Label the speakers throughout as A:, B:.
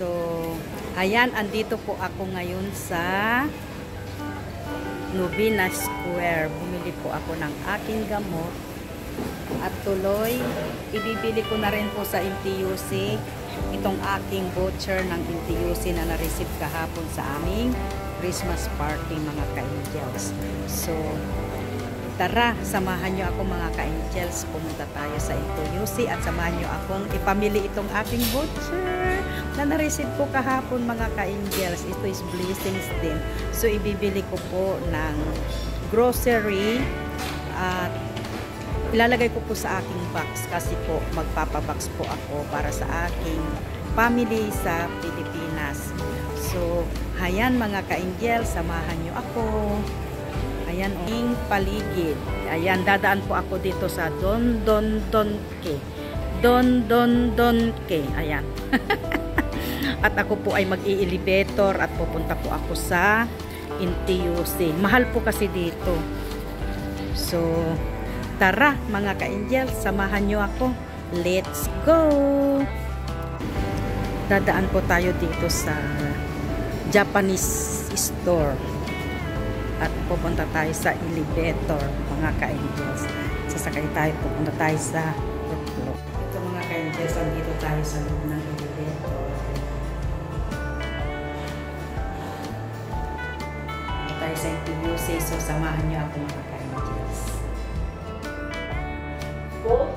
A: So, ayan, andito po ako ngayon sa Novena Square. Bumili po ako ng aking gamot at tuloy ibibili ko na rin po sa NTUC itong aking voucher ng NTUC na na-receive kahapon sa aming Christmas party, mga ka-angels. So, tara, samahan nyo ako mga ka-angels. Pumunta tayo sa NTUC at samahan nyo akong ipamili itong aking voucher na na-receive ko kahapon, mga ka-angels. Ito is blessings din. So, ibibili ko po ng grocery at ilalagay ko po sa aking box kasi po magpapabox po ako para sa aking family sa Pilipinas. So, ayan mga ka-angel, samahan nyo ako. Ayan, ang paligid. Ayan, dadaan po ako dito sa Don Donke. Ayan. At ako po ay mag-i-elevator at pupunta po ako sa NTUC. Mahal po kasi dito. So, tara mga ka-angel, samahan nyo ako. Let's go! Dadaan po tayo dito sa Japanese store. At pupunta tayo sa elevator, mga ka-angels. Sasakay tayo, pupunta tayo sa floor. Ito mga ka-angels, andito tayo sa loob ng elevator. Ito tayo sa NTUC, so samahan nyo ako mga ka-angels. Go!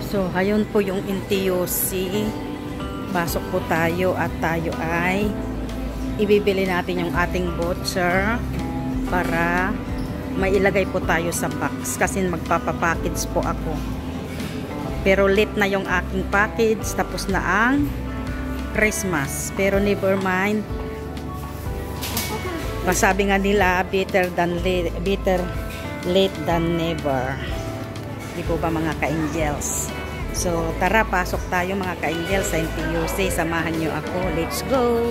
A: So, ayun po yung NTUC. Pasok po tayo at tayo ay ibibili natin yung ating voucher para mailagay po tayo sa box kasi magpapapackage po ako. Pero late na yung aking package, tapos na ang Christmas. Pero never mind. Masabi nga nila, better late than never. Di po ba mga ka-angels? So, tara, pasok tayo mga ka-angels sa NTUC. Samahan nyo ako. Let's go!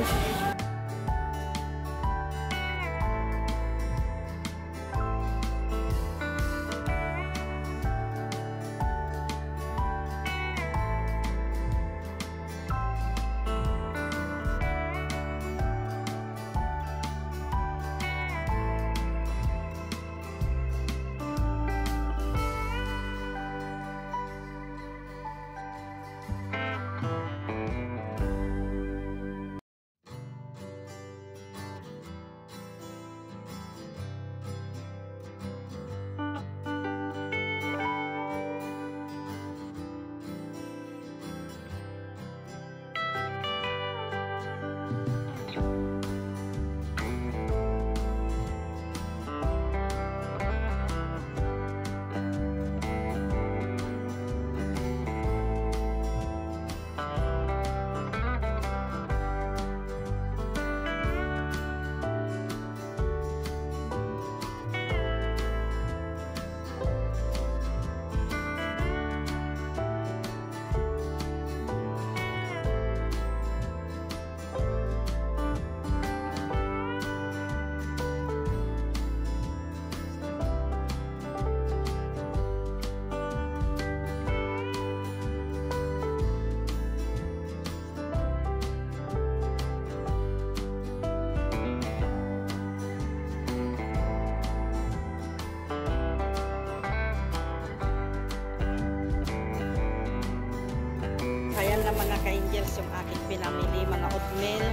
A: ka-angels yung aking pinamili, mga oatmeal.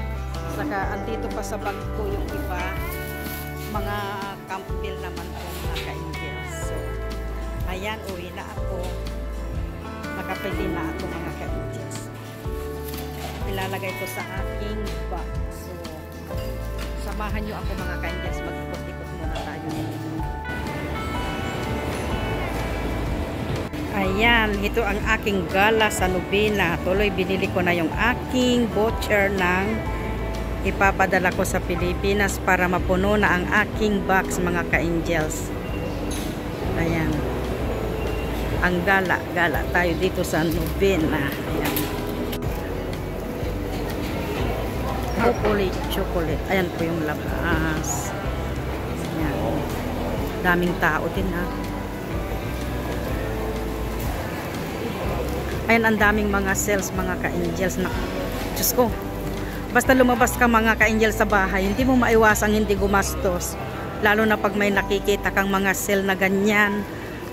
A: Saka andito pa sa bag ko yung iba, mga campbell naman po mga ka-angels. So, ayan, uwi na ako. nakapili na ako mga ka-angels. Ilalagay ko sa aking box. So, samahan nyo ako mga ka-angels. Mag-ikot-ikot muna tayo. Ayan, ito ang aking gala sa Nobena. Tuloy, binili ko na yung aking voucher ng ipapadala ko sa Pilipinas para mapuno na ang aking box mga ka-angels. Ayan. Ang gala tayo dito sa Nobena. Ayan. Chocolate. Ayan po yung labas. Ayan. Daming tao din ha. Ayan, ang daming mga sales mga ka-angels na. Diyos ko. Basta lumabas ka mga ka-angels sa bahay, hindi mo maiwasang hindi gumastos. Lalo na pag may nakikita kang mga sale na ganyan.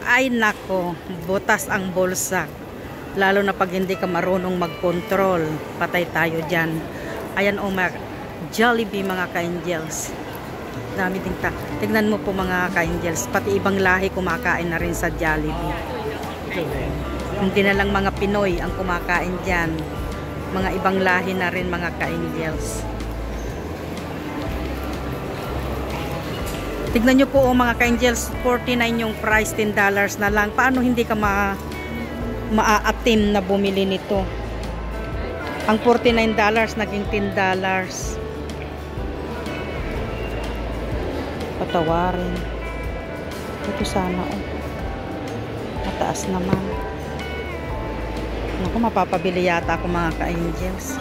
A: Ay nako, butas ang bulsa. Lalo na pag hindi ka marunong mag-control. Patay tayo dyan. Ayan o mga Jollibee mga ka-angels. Dami ding ta. Tignan mo po mga ka-angels. Pati ibang lahi kumakain na rin sa Jollibee. Hindi na lang mga Pinoy ang kumakain dyan. Mga ibang lahi na rin mga ka-angels. Tignan nyo po mga ka-angels, 49 yung price, $10 na lang. Paano hindi ka maaatim na bumili nito? Ang $49 naging $10. Patawarin. Ito sana oh. Mataas naman. Naku, mapapabili yata ako mga ka-angels.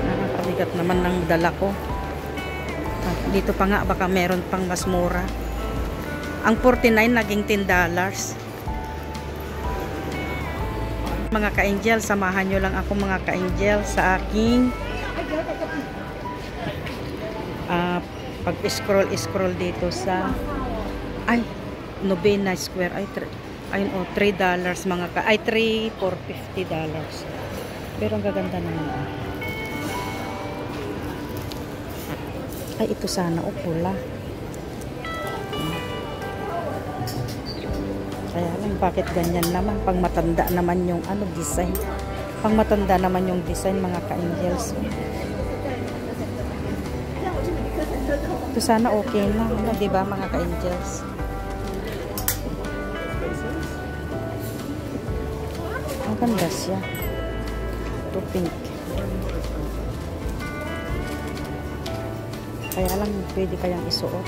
A: Nakakabigat naman ng dala ko. Dito pa nga, baka meron pang mas mura. Ang 49 naging $10. Mga ka-angel, samahan nyo lang ako mga ka-angel sa aking pag-scroll dito sa Nobena Square. Ayun o, $3 mga ka. $3 for $50. Pero ang gaganda naman. Ay, ito sana o pula. Kaya lang, bakit ganyan naman? Pang matanda naman yung design. Pang matanda naman yung design mga ka-angels. Ito sana okay na. Diba mga ka-angels? Ang ganda siya. Ito pink. Kaya lang pwede kayang isuot.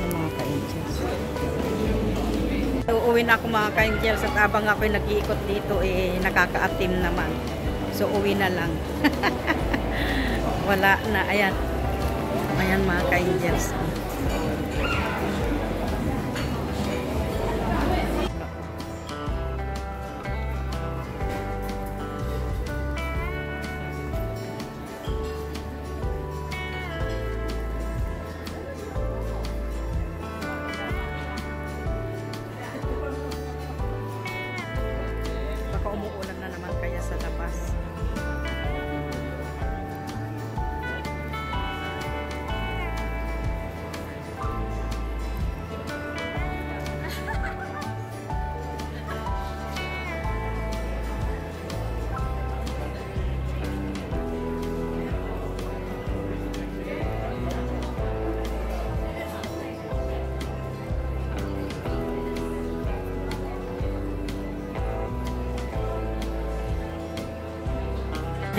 A: Mga ka-angels. Uuwi na ako mga ka-angels at abang ako'y nag-iikot dito nakakaatim naman. So uwi na lang. Wala na. Ayan. Ayan mga ka-angels. Baka umuulan na naman kaya sa labas.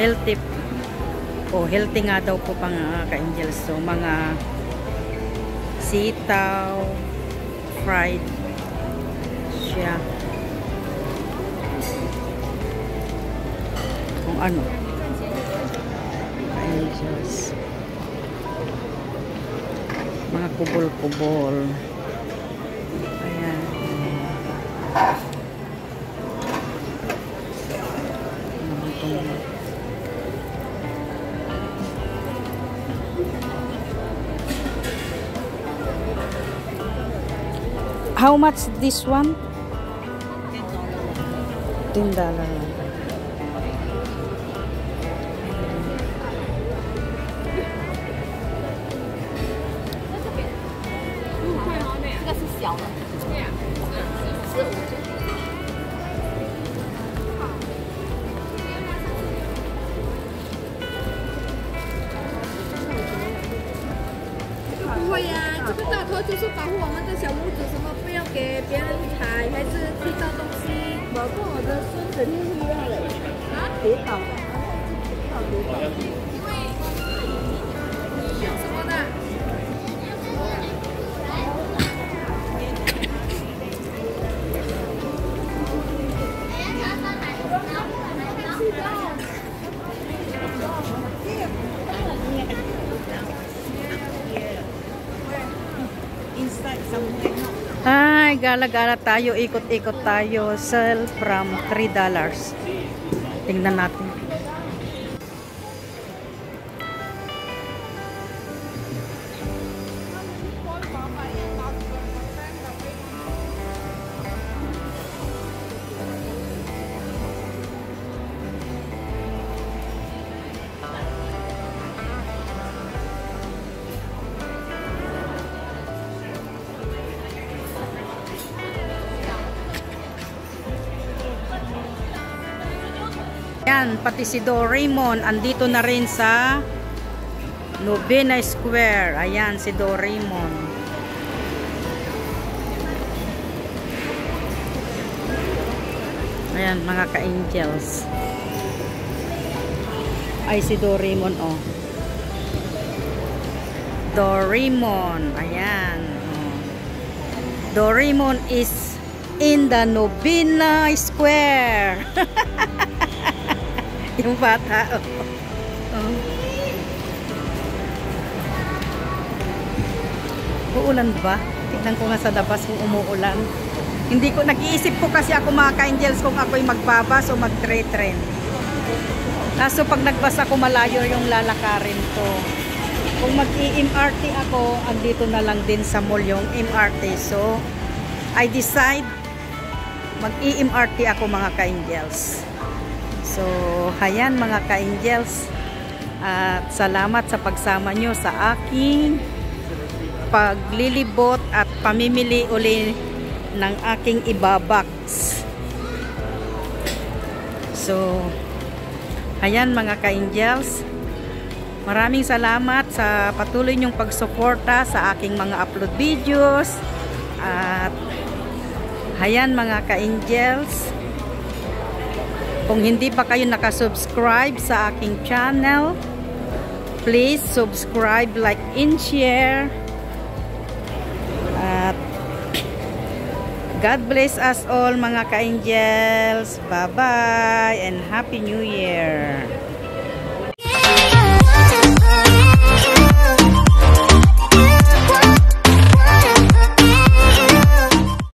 A: Healthy. Healthy nga daw po pang ka-angels. So, mga sitaw, fried siya. Kung ano. Ka-angels. Mga kubol-kubol. Ayan. How much this one? $10 lang.
B: 就说保护我们的小拇指，什么不要给别人踩，还是踢到东西。我跟我的孙子天一样嘞，啊，跌倒了，跌倒。因为你有什么的？Ay,
A: gala-gala tayo, ikot-ikot tayo. Sell from $3. Tingnan natin. Yan, pati si Doraemon andito na rin sa Novena Square. Ayan, si Doraemon. Ayan, mga ka-angels. Ay, si Doraemon, oh. Doraemon. Ayan. Oh. Doraemon is in the Novena Square. Yung bata, oh. Oh. Uulan ba? Tignan ko nga sa labas kung umuulan. Hindi ko, nag-iisip ko kasi ako mga ka-angels kung ako'y magbabas o mag-tren. Kaso pag nagbas ako, malayo yung lalakarin ko. Kung mag-i-MRT ako, andito na lang din sa mall yung MRT. So, I decide mag-i-MRT ako mga ka-angels. So, ayan mga ka-angels, at salamat sa pagsama nyo sa aking paglilibot at pamimili uli ng aking ibabox. So, ayan mga ka-angels, maraming salamat sa patuloy nyong pagsuporta sa aking mga upload videos. At ayan mga ka-angels, kung hindi pa kayo nakasubscribe sa aking channel, please subscribe, like, and share. At God bless us all mga ka-angels. Bye-bye and Happy New Year.